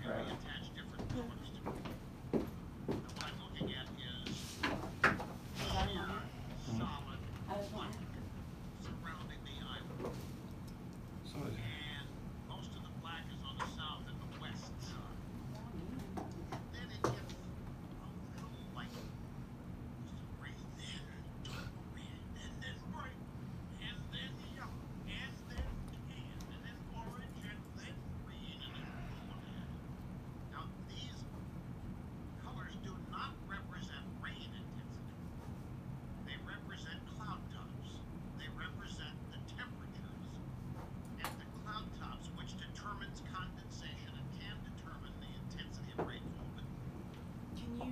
Right. attach different colors to it. And what I'm looking at is sheer, solid black surrounding the island. And most of the black is on the south and the west side. Then it gets a little light. Gray, then dark red, and then bright, and then yellow, and then tan, and then orange, and then green, and then blue. Now, these colors do not represent rain intensity. They represent cloud tops. They represent the temperatures at the cloud tops, which determines condensation and can determine the intensity of rainfall. But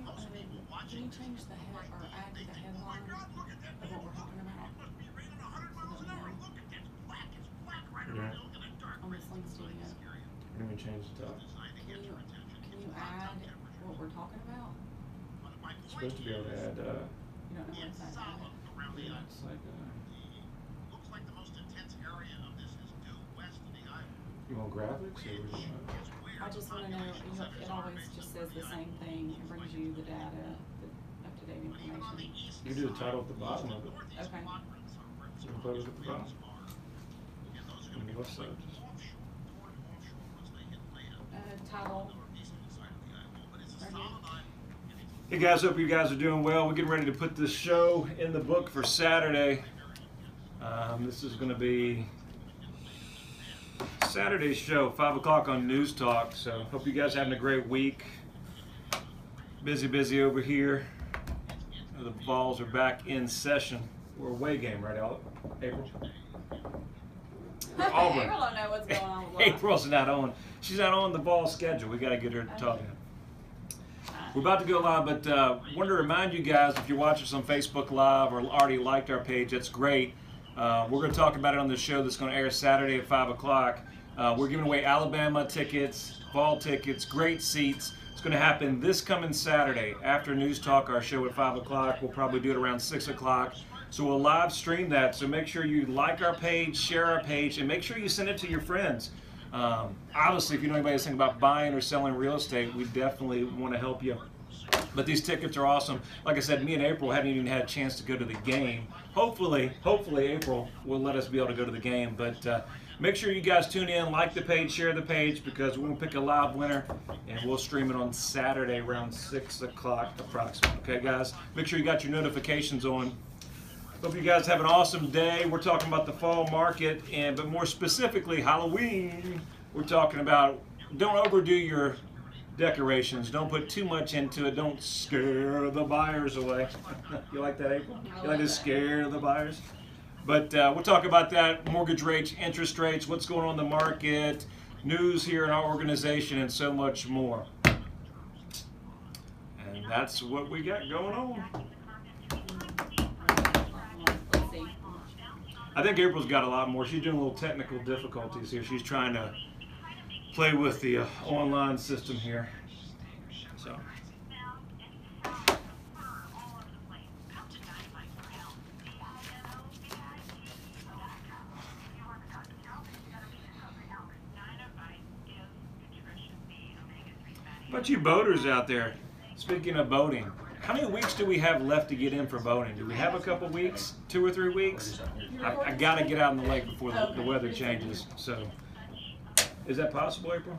most people watching change the head or add to the headline oh my God, look at that! of what we're talking about? It must be raining 100 miles an hour. Look at that! It's black right around there. Look at that dark On red. this link studio. Scary. Let me change the top. Designed to get your attention. Can It's you cloud top add temperature. what we're talking about? But my It's point supposed to be able to is, add, You don't know where it's it's at. solid around the island. it's like, Looks like the most intense area of this is due west of the island. you want graphics or what do you want? Is where I just want to know, it always just says the same thing. It brings you the data, the up-to-date But even on the information. east You do the title at the side, bottom of it. northeast Okay. quadrants are where the You can put it at the strongest bottom. winds are. And those are On going to the be left side, just- offshore, toward offshore once they hit land. Title. Northeastern side of the island. But it's a Right solid island. And it's Hey guys, hope you guys are doing well. We're getting ready to put this show in the book for Saturday. This is going to be Saturday's show, 5 o'clock on News Talk. So hope you guys are having a great week. Busy over here. The balls are back in session. We're away game, right, April? Auburn. April don't know what's going on with life. April's not on. She's not on the ball schedule. We got to get her talking. We're about to go live, but wanted to remind you guys, if you're watching us on Facebook Live or already liked our page, that's great. We're going to talk about it on the show that's going to air Saturday at 5 o'clock. We're giving away Alabama tickets, fall tickets, great seats. It's going to happen this coming Saturday after News Talk, our show at 5 o'clock. We'll probably do it around 6 o'clock. So we'll live stream that. So make sure you like our page, share our page, and make sure you send it to your friends. Obviously, if you know anybody that's thinking about buying or selling real estate, we definitely want to help you. But these tickets are awesome. Like I said, me and April haven't even had a chance to go to the game. Hopefully April will let us be able to go to the game. But make sure you guys tune in, like the page, share the page, because we're going to pick a live winner, and we'll stream it on Saturday around 6 o'clock approximately. Okay, guys? Make sure you got your notifications on. Hope you guys have an awesome day. We're talking about the fall market, but more specifically, Halloween. We're talking about don't overdo your decorations. Don't put too much into it. Don't scare the buyers away. You like that, April? You like to scare the buyers? But we'll talk about that, mortgage rates, interest rates, what's going on in the market, news here in our organization, and so much more. And that's what we got going on. Let's see. I think April's got a lot more. She's doing a little technical difficulties here. She's trying to play with the online system here. So. How about you boaters out there? Speaking of boating, how many weeks do we have left to get in for boating? Do we have a couple weeks? 2 or 3 weeks? I got to get out in the lake before the weather changes. So, is that possible, April?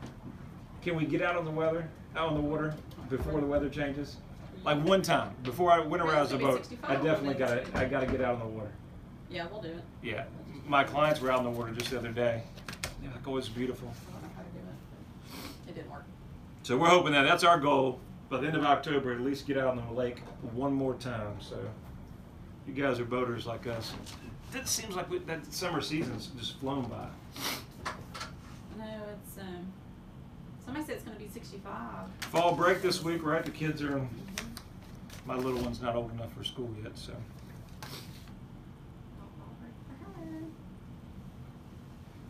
Can we get out on the water before the weather changes? Like one time before I went around the boat, I definitely got to get out on the water. Yeah, we'll do it. Yeah, my clients were out in the water just the other day. Yeah, it's always beautiful. I don't know how to do it. It didn't work. So we're hoping that's our goal. By the end of October, at least get out on the lake one more time. So you guys are boaters like us. It seems like that summer season's just flown by. No, it's somebody said it's going to be 65. Fall break this week, right? The kids are. My little one's not old enough for school yet, so.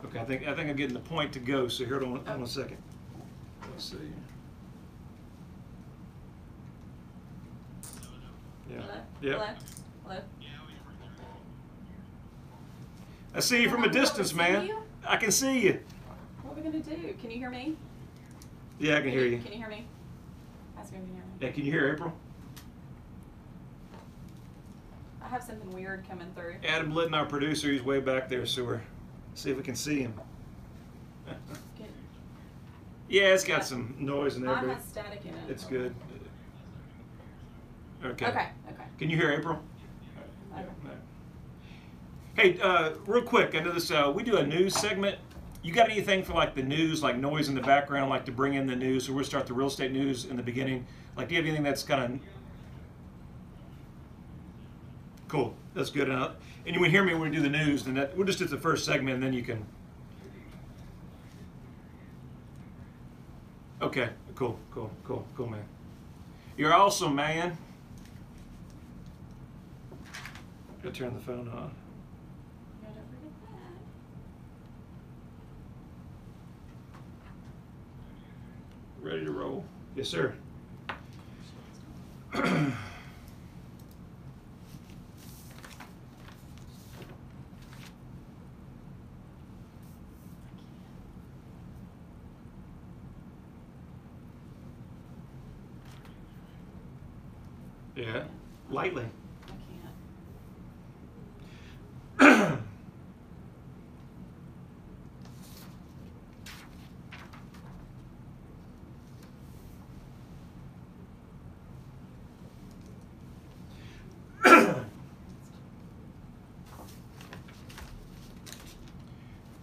Okay, I think I'm getting the point to go. So here, hold on a second. Let's see. Yeah. Hello? Yep. Hello? Hello? I see you from a distance, man. I can see you. What are we going to do? Can you hear me? Yeah, I can hear you. Can you hear me? Ask him if you can hear me. Yeah, can you hear April? I have something weird coming through. Adam Litton, our producer, he's way back there, so we're see if we can see him. Good. Yeah, it's got some noise in there, Mine but has static in it. it's good. Okay. Okay. Can you hear April? Okay. Hey, real quick, I know this. We do a news segment. You got anything for like the news, like noise in the background, like to bring in the news? So we'll start the real estate news in the beginning. Like, do you have anything that's kind of cool? That's good. And you would hear me when we do the news, then we'll just do the first segment, and then you can. Okay, cool, man. You're awesome, man. Gotta turn the phone on. No, don't forget that. Ready to roll? Yes, sir. Yeah, lightly. I can't.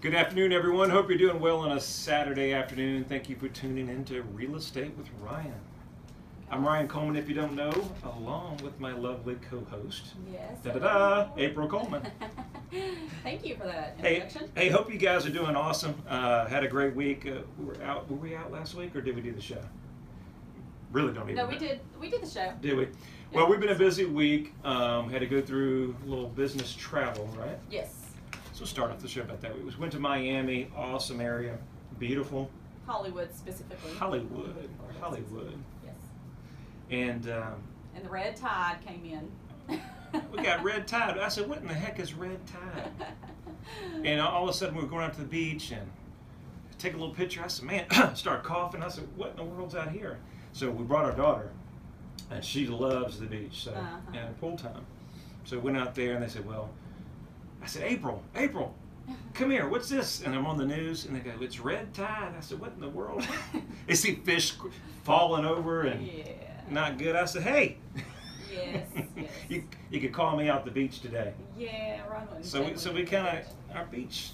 Good afternoon, everyone. Hope you're doing well on a Saturday afternoon. Thank you for tuning in to Real Estate with Ryan. I'm Ryan Coleman, if you don't know, along with my lovely co-host, Yes. April Coleman. Thank you for that introduction. Hey, hope you guys are doing awesome. Had a great week. Were we out last week, or did we do the show? Really don't even know. No, we did. We did the show. Did we? Well, we've been a busy week. Had to go through a little business travel, right? Yes. So we'll start off the show about that. We went to Miami, awesome area, beautiful. Hollywood specifically. Hollywood. Yes. And the red tide came in. we got red tide. I said, what in the heck is red tide? And all of a sudden we were going out to the beach and take a little picture. I said, man, start coughing. I said, what in the world's out here? So we brought our daughter, and she loves the beach, so and pool time. So we went out there, and they said, well, I said, April, come here. What's this? And I'm on the news, and they go, it's red tide. I said, what in the world? They see fish falling over and not good. I said, hey. Yes. You could call me out the beach today. Yeah, right on. So we kind of, our beach,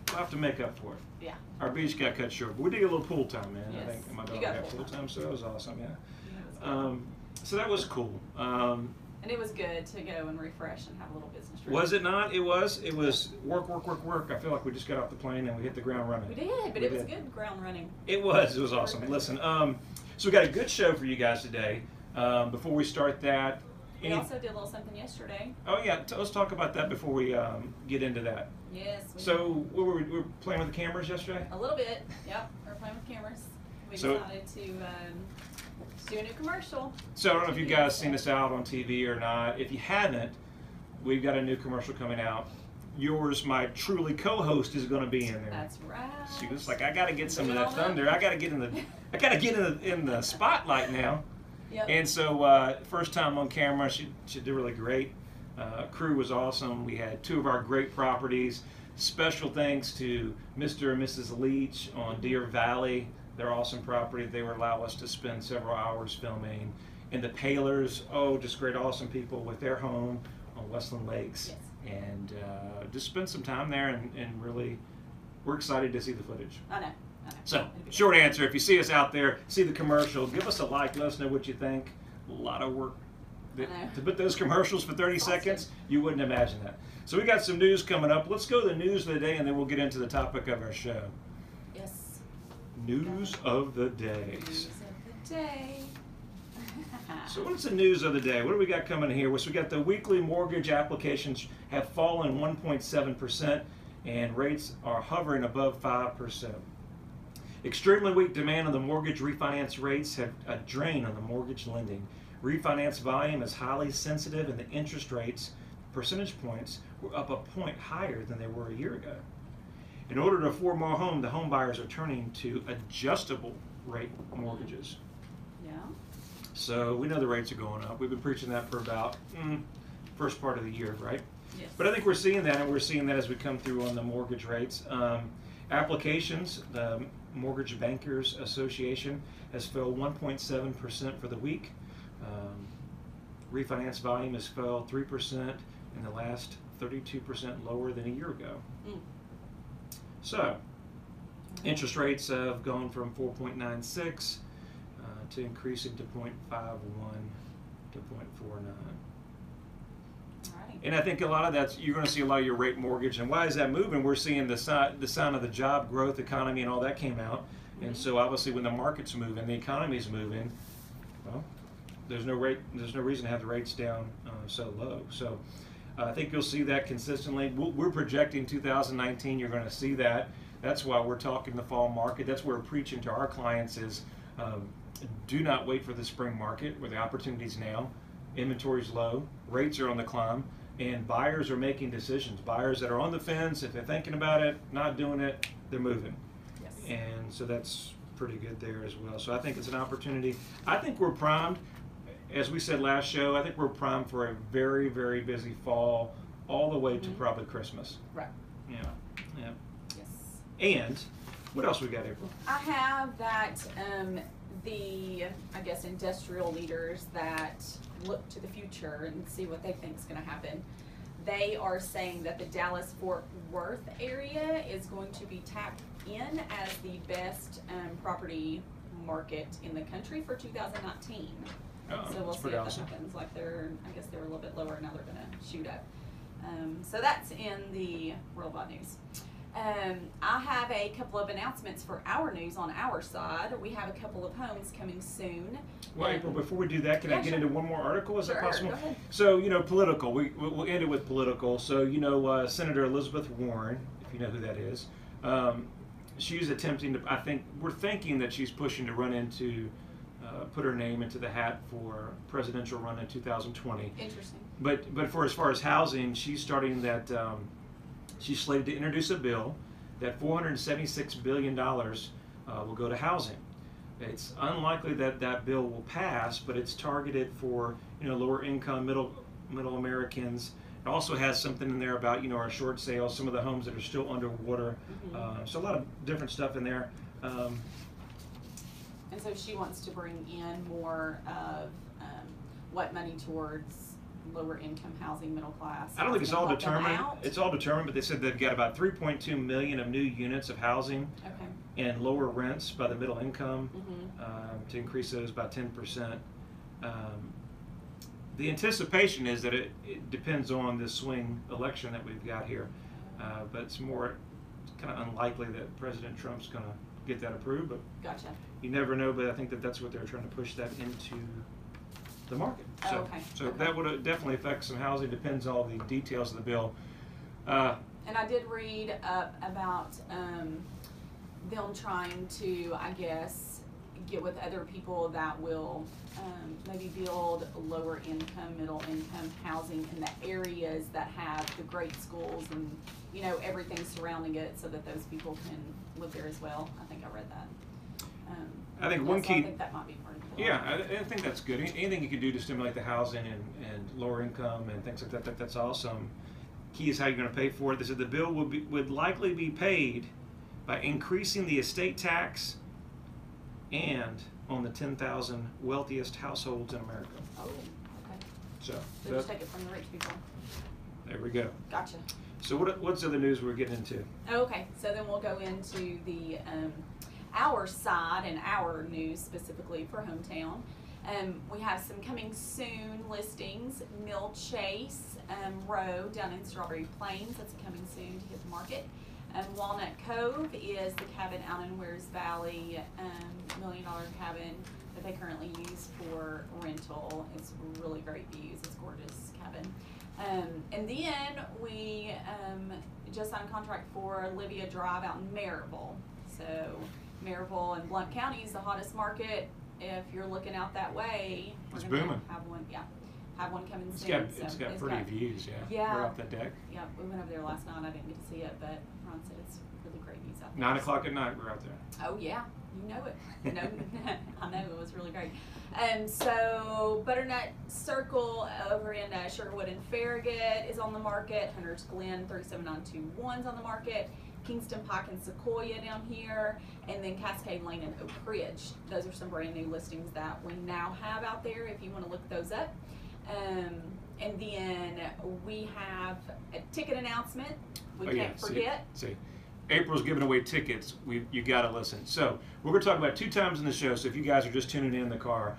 we'll have to make up for it. Yeah. Our beach got cut short, but we did a little pool time, man. Yes. I think my daughter You got got pool time, so that was awesome, yeah. So that was cool. And it was good to go and refresh and have a little business trip. Was it not? It was work. I feel like we just got off the plane and we hit the ground running. We did, but it was good ground running. It was awesome. Listen, so we got a good show for you guys today. Before we start that, we also did a little something yesterday. Oh yeah, let's talk about that before we get into that. Yes. So we were playing with the cameras yesterday? A little bit, yep. We're playing with cameras. We decided to do a new commercial. So I don't know if you guys seen this out on TV or not. If you haven't, we've got a new commercial coming out. Yours, my truly co-host, is going to be in there. That's right. She was like, I got to get some of that thunder. I got to get in the spotlight now. Yep. And so first time on camera, she did really great. Crew was awesome. We had two of our great properties. Special thanks to Mr. and Mrs. Leach on Deer Valley. Their awesome property. They would allow us to spend several hours filming. And the Palers, just great, awesome people with their home on Westland Lakes. Yes. And just spend some time there and really, we're excited to see the footage. I know. So, short answer, if you see us out there, see the commercial, give us a like, let us know what you think. A lot of work to put those commercials for 30 seconds, you wouldn't imagine that. So we got some news coming up. Let's go to the news of the day, and then we'll get into the topic of our show. Yes. News of the day. News of the day. So what's the news of the day? What do we got coming here? So we got the weekly mortgage applications have fallen 1.7%, and rates are hovering above 5%. Extremely weak demand on the mortgage refinance rates have a drain on the mortgage lending. Refinance volume is highly sensitive, and the interest rates, percentage points, were up a point higher than they were a year ago. In order to afford more home, the home buyers are turning to adjustable rate mortgages. Yeah. So we know the rates are going up. We've been preaching that for about first part of the year, right? Yes. But I think we're seeing that, and we're seeing that as we come through on the mortgage rates. Applications, the Mortgage Bankers Association has fell 1.7% for the week. Refinance volume has fell 3% in the last 32% lower than a year ago. So, interest rates have gone from 4.96 to increasing to 0.51 to 0.49. Alright. And I think a lot of that's, you're going to see a lot of your rate mortgage. And why is that moving? We're seeing the sign of the job growth economy and all that came out. And so obviously when the market's moving, the economy's moving, well, there's no reason to have the rates down so low. So I think you'll see that consistently. We're projecting 2019, you're going to see that. That's why we're talking the fall market. That's where we're preaching to our clients is do not wait for the spring market where the opportunity's now. Inventory's low, rates are on the climb, and buyers are making decisions. Buyers that are on the fence, if they're thinking about it, not doing it, they're moving. Yes. And so that's pretty good there as well. So I think it's an opportunity. I think we're primed. As we said last show, I think we're primed for a very, very busy fall, all the way to probably Christmas. Right. Yeah. Yeah. Yes. And what else we got, April? I have that the, I guess, industrial leaders that look to the future and see what they think is going to happen. They are saying that the Dallas-Fort Worth area is going to be tapped in as the best property market in the country for 2019. So we'll see if that happens. Like I guess they're a little bit lower, now they're gonna shoot up. So that's in the worldwide news. I have a couple of announcements for our news on our side. We have a couple of homes coming soon. Well, April, before we do that, can I get into one more article? Is that possible? Go ahead. So, political. We'll end it with political. So, Senator Elizabeth Warren, if you know who that is, she's attempting to, we're thinking that she's pushing to run into, put her name into the hat for presidential run in 2020. Interesting. But for as far as housing, she's starting that, she's slated to introduce a bill that $476 billion will go to housing. It's unlikely that that bill will pass, but it's targeted for lower income, middle Americans. It also has something in there about our short sales, some of the homes that are still underwater. So a lot of different stuff in there. And so she wants to bring in more of what money towards lower income housing, middle class. I don't think it's all determined. It's all determined, but they said they've got about 3.2 million of new units of housing and lower rents by the middle income to increase those by 10%. The anticipation is that it depends on this swing election that we've got here, but it's kind of unlikely that President Trump's going to get that approved. But gotcha. You never know. But I think that that's what they're trying to push that into the market. So that would definitely affect some housing. Depends on all the details of the bill. And I did read up about them trying to, I guess, get with other people that will maybe build lower income, middle income housing in the areas that have the great schools and everything surrounding it, so that those people can live there as well. I think I read that. I think one key. I think that might be part of it. Yeah, I think that's good. Anything you can do to stimulate the housing and lower income and things like that, that's awesome. Key is how you're going to pay for it. They said the bill would likely be paid by increasing the estate tax and on the 10,000 wealthiest households in America. Oh, okay. So just take it from the rich people. There we go. Gotcha. So what's the other news we're getting into? Okay, so then we'll go into the our side and our news specifically for hometown. We have some coming soon listings. Mill Chase Row down in Strawberry Plains, that's coming soon to hit the market. Walnut Cove is the cabin out in Wears Valley, $1 million cabin that they currently use for rental. It's really great views. It's a gorgeous cabin. And then we just signed a contract for Olivia Drive out in Maryville. So Maryville and Blount County is the hottest market. If you're looking out that way, it's we're gonna booming. Have one coming soon. It's got pretty views, yeah. We're off the deck. Yeah, we went over there last night. I didn't get to see it, but Ron said it's really great news out there. 9 o'clock at night, we're out there. Oh yeah, you know it. No, I know it was really great. So Butternut Circle over in Sugarwood and Farragut is on the market. Hunter's Glen 37921 is on the market. Kingston Pike and Sequoia down here, and then Cascade Lane and Oak Ridge. Those are some brand new listings that we now have out there if you want to look those up. And then we have a ticket announcement. We can't forget. See, April's giving away tickets. You got to listen. So we're going to talk about 2 times in the show. So if you guys are just tuning in the car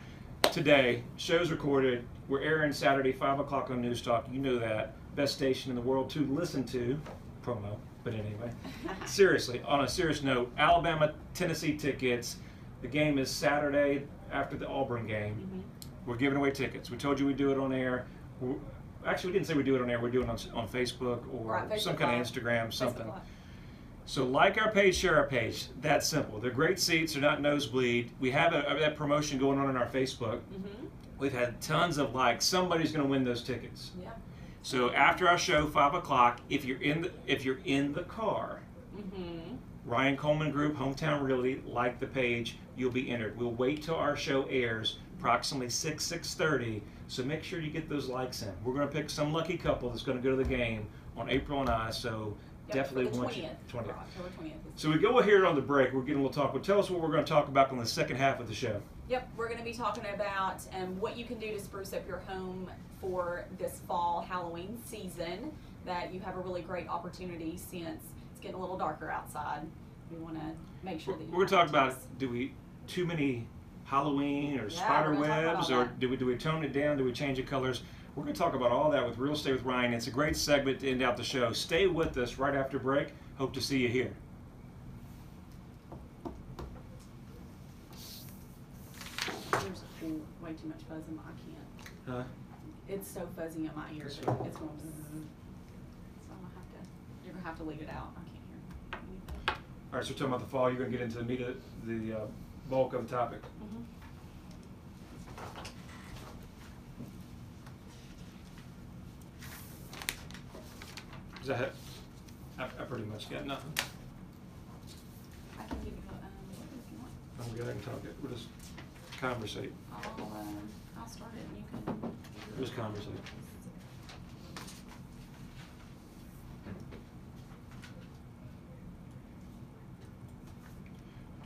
today, show's recorded. We're airing Saturday 5 o'clock on News Talk. You know that best station in the world to listen to. Promo. But anyway, seriously, on a serious note, Alabama, Tennessee tickets. The game is Saturday after the Auburn game. Mm-hmm. We're giving away tickets. We told you we'd do it on air. Actually, we didn't say we'd do it on air. We're doing it on Facebook or Right, Facebook some kind Live. of Instagram, something. Facebook Live. So like our page, share our page. That's simple. They're great seats. They're not nosebleed. We have that promotion going on in our Facebook. Mm-hmm. We've had tons of likes. Somebody's going to win those tickets. Yeah. So after our show, 5 o'clock, if you're in the car, Mm-hmm. Ryan Coleman Group, Hometown Realty, like the page, you'll be entered. We'll wait till our show airs, approximately 6:30. So make sure you get those likes in. We're going to pick some lucky couple that's going to go to the game on April and I. So definitely for the want 20th, you. 20th. October 20th. So we go here on the break. We're getting a little talk. Well, tell us what we're going to talk about on the second half of the show. Yep, we're going to be talking about what you can do to spruce up your home for this fall Halloween season. That you have a really great opportunity since it's getting a little darker outside. We want to make sure that We're going to talk about too many Halloween or spider we're gonna talk webs, about all or that. do we tone it down? Do we change the colors? We're going to talk about all that with Real Estate with Ryan. It's a great segment to end out the show. Stay with us right after break. Hope to see you here. There's way too much fuzz in my, I can't. Huh? It's so fuzzy in my ears. This That one? it's going bzzz. So you're going to have to leave it out. I can't hear anything. All right, so we're talking about the fall. You're going to get into the meat of the bulk of the topic. Mm-hmm. Is that it? I pretty much got nothing. I can give you what if you want. I'm good. I can talk it. We'll just conversate. I'll start it and you can. Just conversate.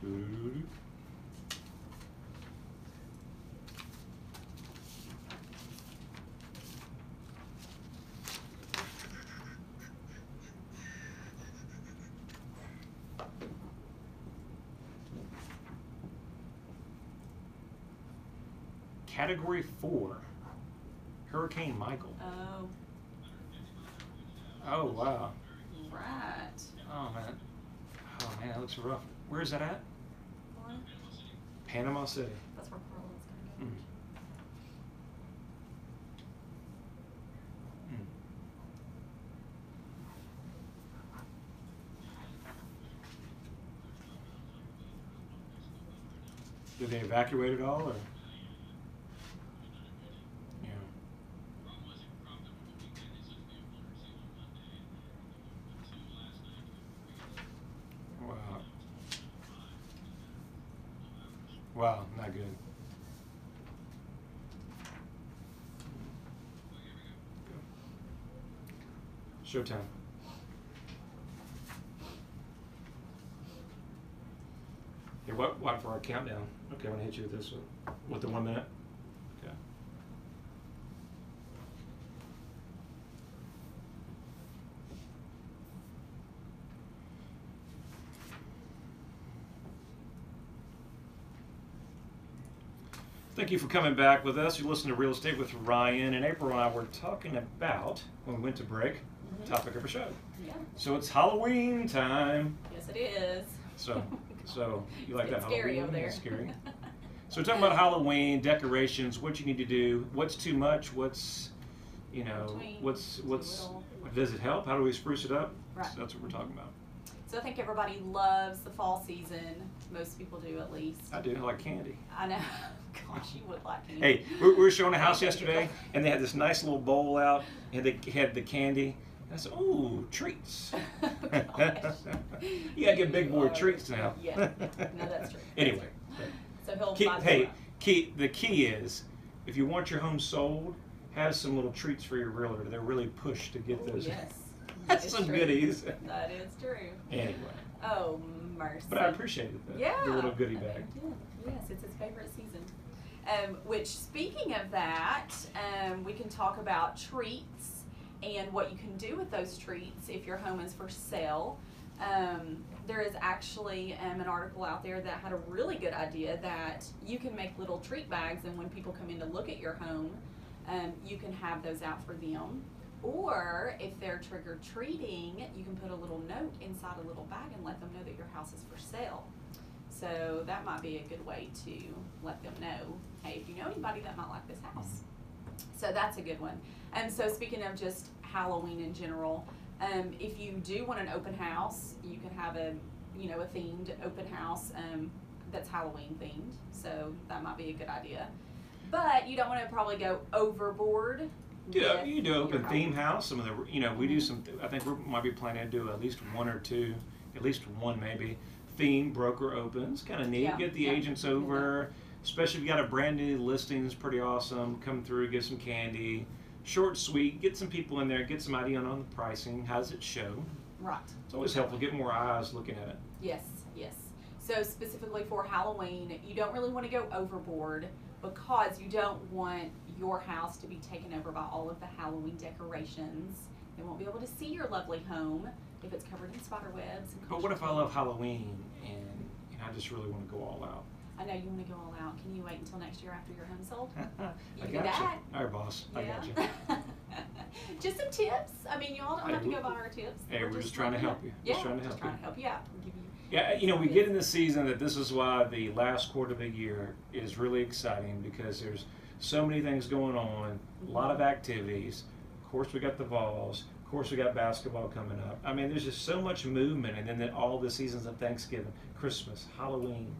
Doo-doo-doo-doo. Category 4, Hurricane Michael. Oh, Oh, wow. right. Oh, man. Oh, man, that looks rough. Where is that at? What? Panama City. That's where Pearl is going to go. Mm. Did they evacuate it all, or? Yeah. Wow. Wow, not good. Showtime. Here, what for our countdown? Okay, I'm gonna hit you with this one. With the 1 minute? Okay. Thank you for coming back with us. You listen to Real Estate with Ryan, and April and I were talking about, when we went to break, topic of our show. Yeah. So it's Halloween time. Yes, it is. So you like that It's scary Halloween? over there. It's scary. So we're talking about Halloween, decorations, what you need to do, what's too much, what's, Between, what's, too little. does it help? How do we spruce it up? Right. So that's what we're talking about. So I think everybody loves the fall season. Most people do, at least. I do. I like candy. I know. Gosh, you would like candy. Hey, we were showing a house yesterday, and they had this nice little bowl out, and they had the candy, I said, ooh, treats. Gosh. You gotta get big boy treats now. Yeah, no, that's true. Anyway, So he'll buy hey, some. the key is, if you want your home sold, have some little treats for your realtor. They're really pushed to get Ooh, those. yes. That's That is some true. goodies. That is true. Anyway, Oh, mercy. but I appreciated that. Yeah. The little goodie bag. I did. Yes, it's his favorite season. Which, speaking of that, we can talk about treats and what you can do with those treats if your home is for sale. There is actually an article out there that had a really good idea that you can make little treat bags, and when people come in to look at your home, you can have those out for them. Or if they're trick-or-treating, you can put a little note inside a little bag and let them know that your house is for sale. So that might be a good way to let them know, hey, if you know anybody that might like this house. So that's a good one. So speaking of just Halloween in general, if you do want an open house, you can have a themed open house that's Halloween themed. So that might be a good idea. But you don't want to probably go overboard. Yeah, you do open your theme house. Some of the, we do some. I think we might be planning to do at least one or two, at least one maybe. Theme broker opens, kind of neat. Yeah, Get the yeah. agents over, especially if you got a brand new listing. It's pretty awesome. Come through, get some candy, short, sweet. Get some people in there. Get some idea on the pricing. How does it show? Right. It's always helpful. Get more eyes looking at it. Yes, yes. So specifically for Halloween, you don't really want to go overboard because you don't want your house to be taken over by all of the Halloween decorations. They won't be able to see your lovely home if it's covered in spider webs. And But what if I love Halloween and I just really want to go all out? I know you want to go all out. Can you wait until next year after your home's sold? I can got do you. that. All right, boss. I got you. Just some tips. I mean, y'all don't have to go by our tips. Hey, we're just trying to help you. Yeah, Just trying to help you. you out. We'll give you. Yeah, we get in the season that this is why the last quarter of the year is really exciting because there's so many things going on, a lot of activities. Of course, we got the Vols. Of course, we got basketball coming up. I mean, there's just so much movement, and then all the seasons of Thanksgiving, Christmas, Halloween.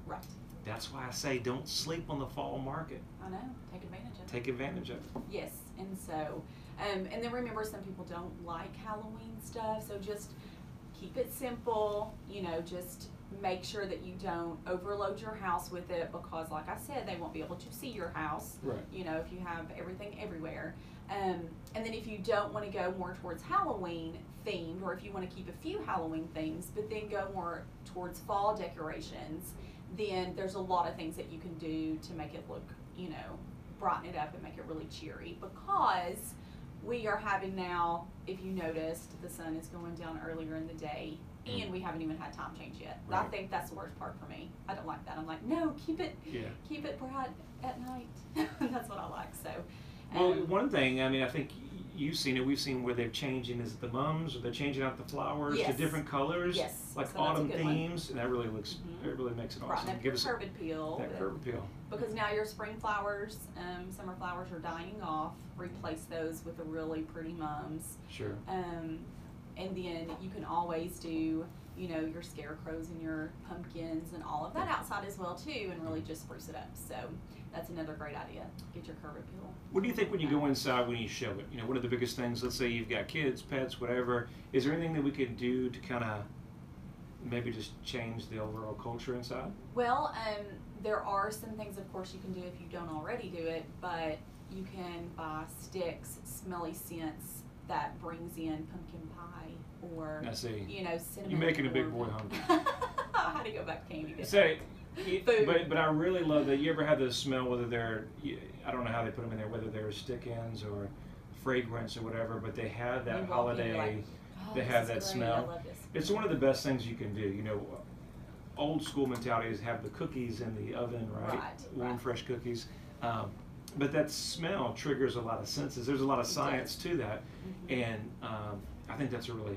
Right. That's why I say don't sleep on the fall market. I know. Take advantage of it. Take advantage of it. Yes, and so, and then remember, some people don't like Halloween stuff, so just keep it simple. Just make sure that you don't overload your house with it because, like I said, they won't be able to see your house. Right. If you have everything everywhere. And then if you don't want to go more towards Halloween themed, or if you want to keep a few Halloween things, but then go more towards fall decorations, then there's a lot of things that you can do to make it look, brighten it up and make it really cheery. Because we are having now, if you noticed, the sun is going down earlier in the day, and we haven't even had time change yet. Right. I think that's the worst part for me. I don't like that. I'm like, no, keep it bright at night. That's what I like. So. Well, one thing, I think you've seen it, we've seen where they're changing, is it the mums, or they're changing out the flowers to Yes. different colors, Yes. like So that's a autumn good one. themes, and that really looks, it really makes it Brighten awesome. up your us curb appeal. that curb appeal. Because now your spring flowers, summer flowers are dying off. Replace those with the really pretty mums. Sure. And then you can always do, your scarecrows and your pumpkins and all of that outside as well too, and really just spruce it up. So that's another great idea. Get your curb appeal. What do you think when you go inside, when you show it? What are the biggest things? Let's say you've got kids, pets, whatever. Is there anything that we could do to kind of maybe just change the overall culture inside? Well, there are some things, of course, you can do if you don't already do it, but you can buy sticks, smelly scents that brings in pumpkin pie or, I see. cinnamon. You're making a big boy hungry. I had to go back to candy. Say, Food. but I really love that. You ever have the smell, whether they're, I don't know how they put them in there, whether they're stick ends or fragrance or whatever, but they have that You walk in, holiday, you're like, they this have is that great. smell. I love this. It's one of the best things you can do. Old school mentality is have the cookies in the oven, right? Warm, fresh cookies. But that smell triggers a lot of senses. There's a lot of science to that, and I think that's a really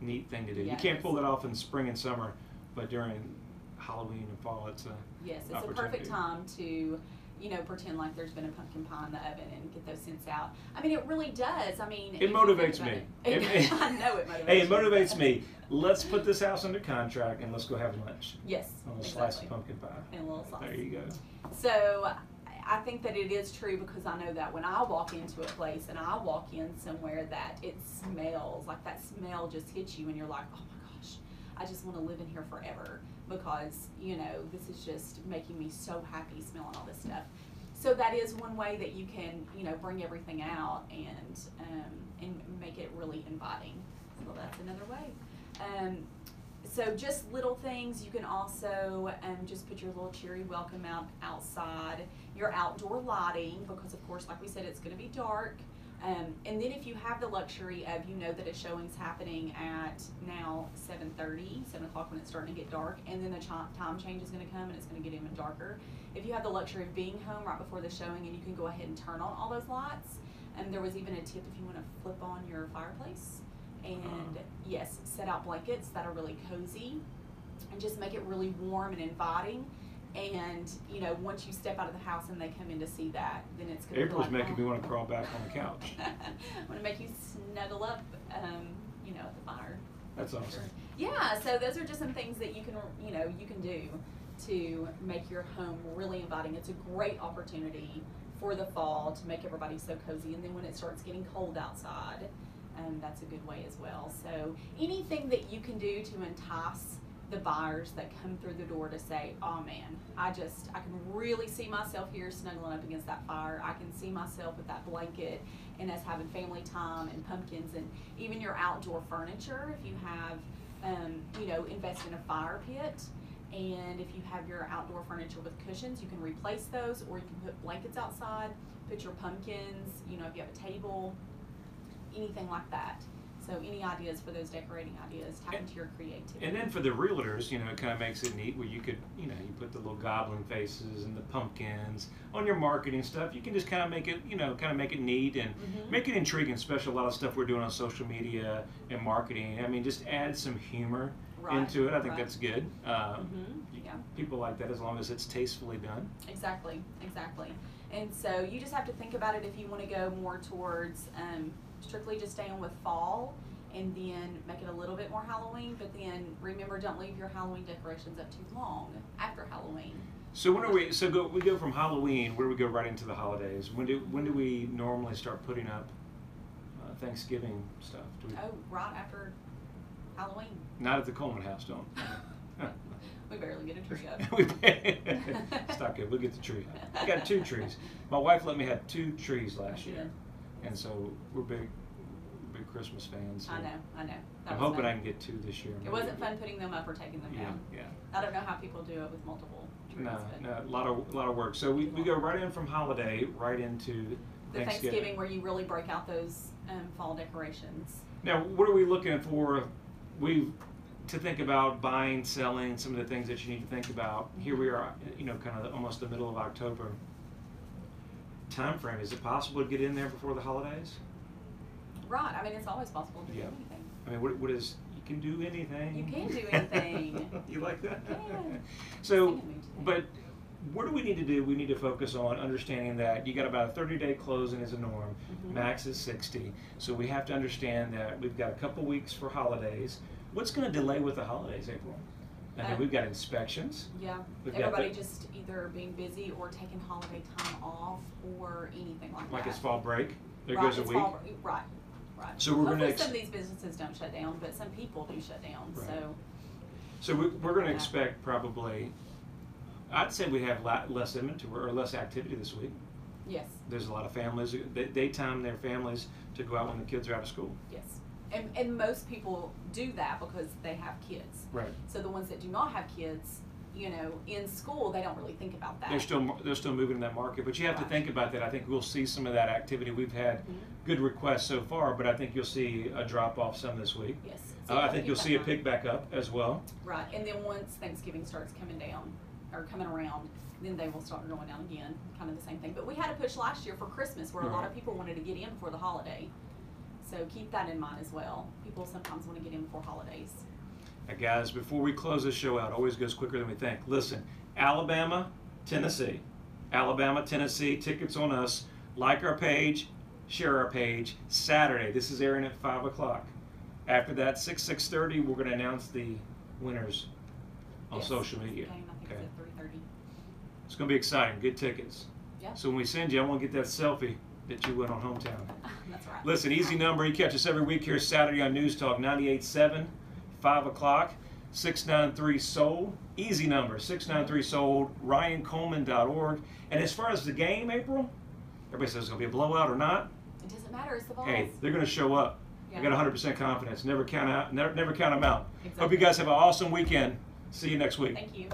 neat thing to do. Yeah, you can't pull that off in spring and summer, but during Halloween and fall, it's a Yes, it's a perfect time to, pretend like there's been a pumpkin pie in the oven and get those scents out. It really does. It motivates me. I know it motivates Hey, it you. motivates me. Let's put this house under contract and let's go have lunch. Yes, A little exactly. slice of pumpkin pie. And a little sauce. There you go. So, I think that it is true because I know that when I walk into a place and I walk in somewhere that it smells, like that smell just hits you and you're like, oh my gosh, I just want to live in here forever because, you know, this is just making me so happy smelling all this stuff. So that is one way that you can, you know, bring everything out and make it really inviting. So that's another way. So just little things. You can also just put your little cheery welcome outside, your outdoor lighting, because of course, like we said, it's going to be dark. And then if you have the luxury of, you know, that a showing's happening at now 7:30, 7 o'clock when it's starting to get dark, and then the time change is going to come and it's going to get even darker. If you have the luxury of being home right before the showing and you can go ahead and turn on all those lights, and there was even a tip if you want to flip on your fireplace. And yes, set out blankets that are really cozy and just make it really warm and inviting. And, you know, once you step out of the house and they come in to see that, then it's going to be April's like, making me want to crawl back on the couch. I'm going to make you snuggle up, you know, at the fire. That's awesome. Yeah, so those are just some things that you can, you know, you can do to make your home really inviting. It's a great opportunity for the fall to make everybody so cozy. And then when it starts getting cold outside, that's a good way as well. So anything that you can do to entice the buyers that come through the door to say, oh man, I can really see myself here snuggling up against that fire. I can see myself with that blanket and us having family time and pumpkins, and even your outdoor furniture. If you have, you know, invest in a fire pit, and if you have your outdoor furniture with cushions, you can replace those, or you can put blankets outside, put your pumpkins, you know, if you have a table, anything like that. So any ideas for those decorating ideas, tap into your creativity. And then for the realtors, you know, it kind of makes it neat where you could, you know, you put the little goblin faces and the pumpkins on your marketing stuff. You can just kind of make it, you know, kind of make it neat and make it intriguing, especially a lot of stuff we're doing on social media and marketing. I mean, just add some humor into it. I think that's good. Yeah. People like that as long as it's tastefully done. Exactly, exactly. And so you just have to think about it if you want to go more towards strictly just staying with fall and then make it a little bit more Halloween, but then remember, don't leave your Halloween decorations up too long after Halloween. So when are we? We go from Halloween. Where do we go right into the holidays? When do we normally start putting up Thanksgiving stuff? Right after Halloween. Not at the Coleman house, don't. We barely get a tree up. It's not good. We'll get the tree up. I got 2 trees. My wife let me have 2 trees last year. And so we're big Christmas fans. So I know. I'm hoping I can get 2 this year. It wasn't fun putting them up or taking them down. Yeah. I don't know how people do it with multiple trees. No, a lot of work. So we go right in from holiday, right into the Thanksgiving where you really break out those fall decorations. Now, what are we looking for? To think about buying, selling, some of the things that you need to think about. Here we are, you know, kind of almost the middle of October. Time frame, is it possible to get in there before the holidays? Right, I mean, it's always possible to do anything. I mean, what is, you can do anything. You can do anything. You like that? Yeah. So, but what do we need to do? We need to focus on understanding that you got about a 30-day closing as a norm. Max is 60. So we have to understand that we've got a couple weeks for holidays. What's going to delay with the holidays, April? I mean, we've got inspections. Yeah, everybody just either being busy or taking holiday time off or anything like that. Like it's fall break, there goes a week. Right. So we're going to. Some of these businesses don't shut down, but some people do shut down. Right. So we're going to expect probably, I'd say we have less inventory or less activity this week. Yes. There's a lot of families, they time their families to go out when the kids are out of school. Yes. And most people do that because they have kids. Right. So the ones that do not have kids, you know, in school, they don't really think about that. They're still moving in that market, but you have to think about that. I think we'll see some of that activity. We've had good requests so far, but I think you'll see a drop off some this week. Yes. So I think you'll see a pick back up as well. Right, and then once Thanksgiving starts coming down or coming around, then they will start going down again. Kind of the same thing. But we had a push last year for Christmas where a lot of people wanted to get in before the holiday. So keep that in mind as well. People sometimes want to get in before holidays. Now guys, before we close this show out, always goes quicker than we think. Listen, Alabama, Tennessee, tickets on us. Like our page, share our page. Saturday, this is airing at 5 o'clock. After that, 6:30, we're going to announce the winners on social media. I think it's at 3:30. It's going to be exciting. Good tickets. Yeah. So when we send you, I want to get that selfie that you went on Hometown. That's right. Listen, easy number. You catch us every week here Saturday on News Talk 98.7, 5 o'clock, 693-SOLD. Easy number, 693-SOLD, RyanColeman.org. And as far as the game, April, everybody says it's going to be a blowout or not. It doesn't matter. It's the Vols. Hey, they're going to show up. Yeah. I got 100% confidence. Never count out. Never count them out. Exactly. Hope you guys have an awesome weekend. See you next week. Thank you.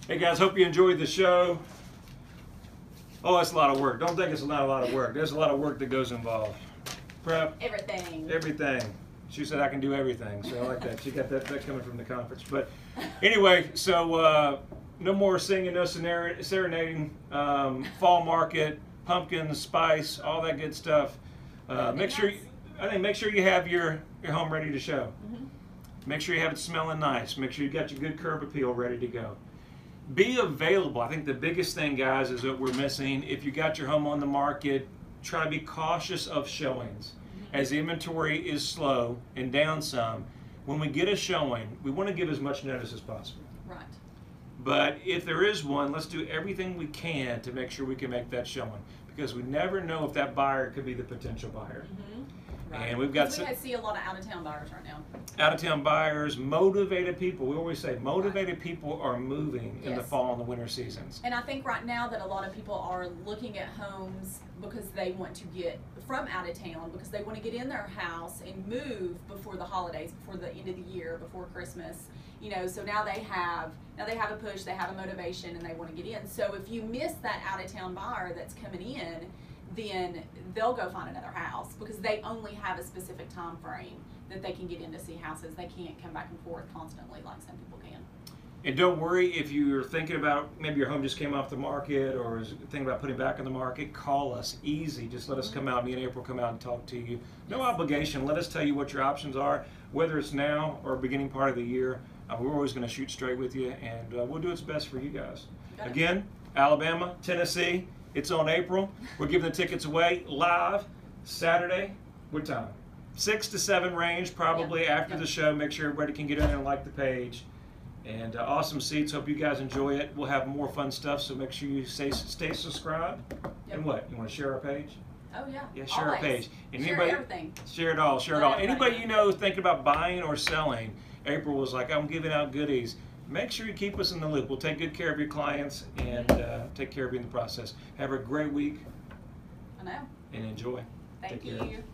Hey guys, hope you enjoyed the show. Oh, that's a lot of work. Don't think it's not a lot of work. There's a lot of work that goes involved. Prep, Everything. everything. She said I can do everything, so I like that. She got that coming from the conference. But anyway, so no more singing, no serenading. Fall market, pumpkins, spice, all that good stuff. Make sure you have your home ready to show. Mm-hmm. Make sure you have it smelling nice. Make sure you got your good curb appeal ready to go. Be available. I think the biggest thing, guys, is that we're missing. If you got your home on the market, try to be cautious of showings. As the inventory is slow and down some, when we get a showing, we want to give as much notice as possible. Right. But if there is one, let's do everything we can to make sure we can make that showing, because we never know if that buyer could be the potential buyer. Mm-hmm. Right. And we've got I see a lot of out-of-town buyers right now. out-of-town buyers, motivated people. We always say motivated people are moving in the Yes. fall and the winter seasons. And I think right now that a lot of people are looking at homes because they want to get from out of town, because they want to get in their house and move before the holidays, before the end of the year, before Christmas. You know, so now they have a push, they have a motivation, and they want to get in. So if you miss that out of town buyer that's coming in, then they'll go find another house because they only have a specific time frame that they can get in to see houses. They can't come back and forth constantly like some people can. And don't worry if you're thinking about maybe your home just came off the market or is thinking about putting it back on the market, call us. Easy. Just let us come out. Me and April come out and talk to you. No obligation. Let us tell you what your options are, whether it's now or beginning part of the year. We're always going to shoot straight with you, and we'll do what's best for you guys. Again, Alabama, Tennessee. It's on April. We're giving the tickets away live Saturday. What time? 6 to 7 range, probably after the show. Make sure everybody can get in there and like the page. And awesome seats. Hope you guys enjoy it. We'll have more fun stuff, so make sure you stay subscribed. And what? You want to share our page? Oh yeah. Yeah, share our page. And share everything. Share it all. Share it all. Anybody you know thinking about buying or selling, April was like, I'm giving out goodies. Make sure you keep us in the loop. We'll take good care of your clients and take care of you in the process. Have a great week. I know. And enjoy. Thank Take care. you.